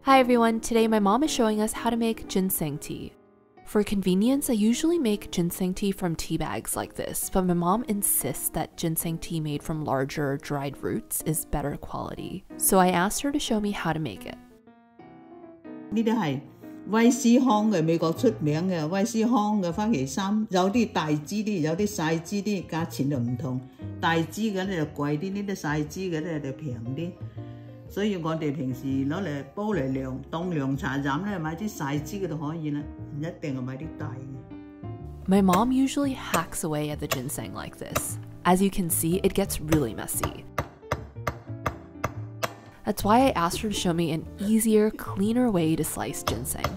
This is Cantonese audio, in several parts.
Hi everyone, today my mom is showing us how to make ginseng tea. For convenience, I usually make ginseng tea from tea bags like this, but my mom insists that ginseng tea made from larger, dried roots is better quality. So I asked her to show me how to make it. 呢啲係威斯康嘅，美國出名嘅威斯康嘅花旗參，有啲大支啲，有啲細支啲，價錢就唔同。大支嘅咧就貴啲，呢啲細支嘅咧就平啲。所以我哋平時攞嚟煲嚟涼，當涼茶飲咧，買啲細支嘅就可以啦，唔一定係買啲大嘅。My mom usually hacks away at the ginseng like this. As you can see, it gets really messy. That's why I asked her to show me an easier, cleaner way to slice ginseng.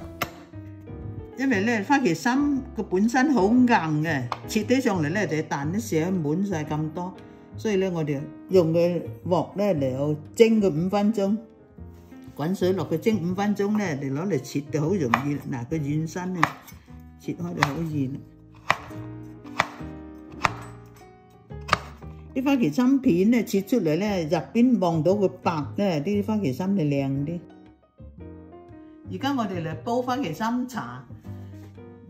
因為咧花旗參佢本身好硬嘅，切起上嚟咧就彈一寫滿晒咁多，所以咧我哋用個鑊咧嚟蒸佢5分鐘，滾水落去蒸5分鐘咧，你攞嚟切就好容易。嗱，佢軟身啊，切開就好易。啲花旗參片咧切出嚟咧，入邊望到佢白咧，啲花旗參就靚啲。而家我哋嚟煲花旗參茶，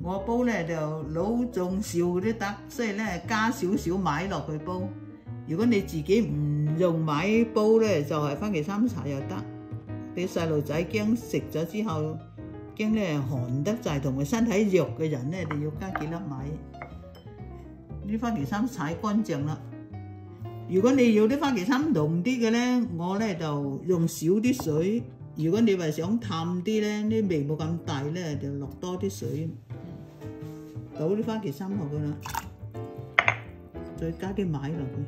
我煲咧就老仲少都得，所以咧加少少米落去煲。如果你自己唔用米煲咧，就係花旗參茶又得。啲細路仔驚食咗之後驚咧寒得滯，同埋身體弱嘅人咧，你要加幾粒米。啲花旗參洗乾淨啦。如果你要啲花旗參濃啲嘅咧，我咧就用少啲水。如果你話想淡啲咧，啲味冇咁大咧，就落多啲水，倒啲花旗參落去啦，再加啲米落去，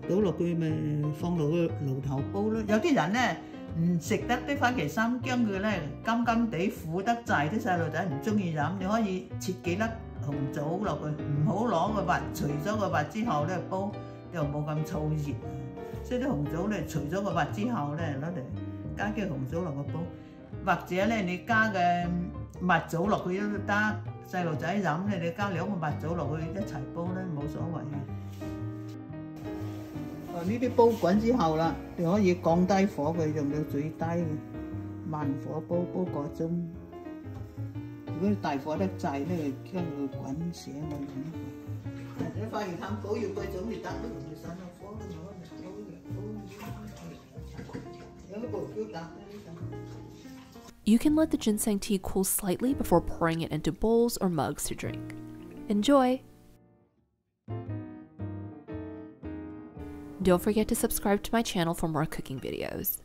倒落去咪放落個爐頭煲咯。有啲人咧唔食得啲花旗參，驚佢咧甘甘地苦得滯，啲細路仔唔中意飲，你可以切幾粒紅棗落去，唔好攞個核，除咗個核之後咧煲。又冇咁燥熱，所以啲紅棗咧除咗個核之後咧，攞嚟加啲紅棗落個煲，或者咧你加嘅蜜棗落去都得。細路仔飲咧，你加2個蜜棗落去一齊煲咧，冇所謂嘅。呢啲煲滾之後啦，你可以降低火佢，用到最低嘅，慢火煲個鐘。如果你大火得滯咧，驚佢滾瀉我飲。你花旗參煲要嗰種你得都唔會散到火都冇得。You can let the ginseng tea cool slightly before pouring it into bowls or mugs to drink. Enjoy! Don't forget to subscribe to my channel for more cooking videos.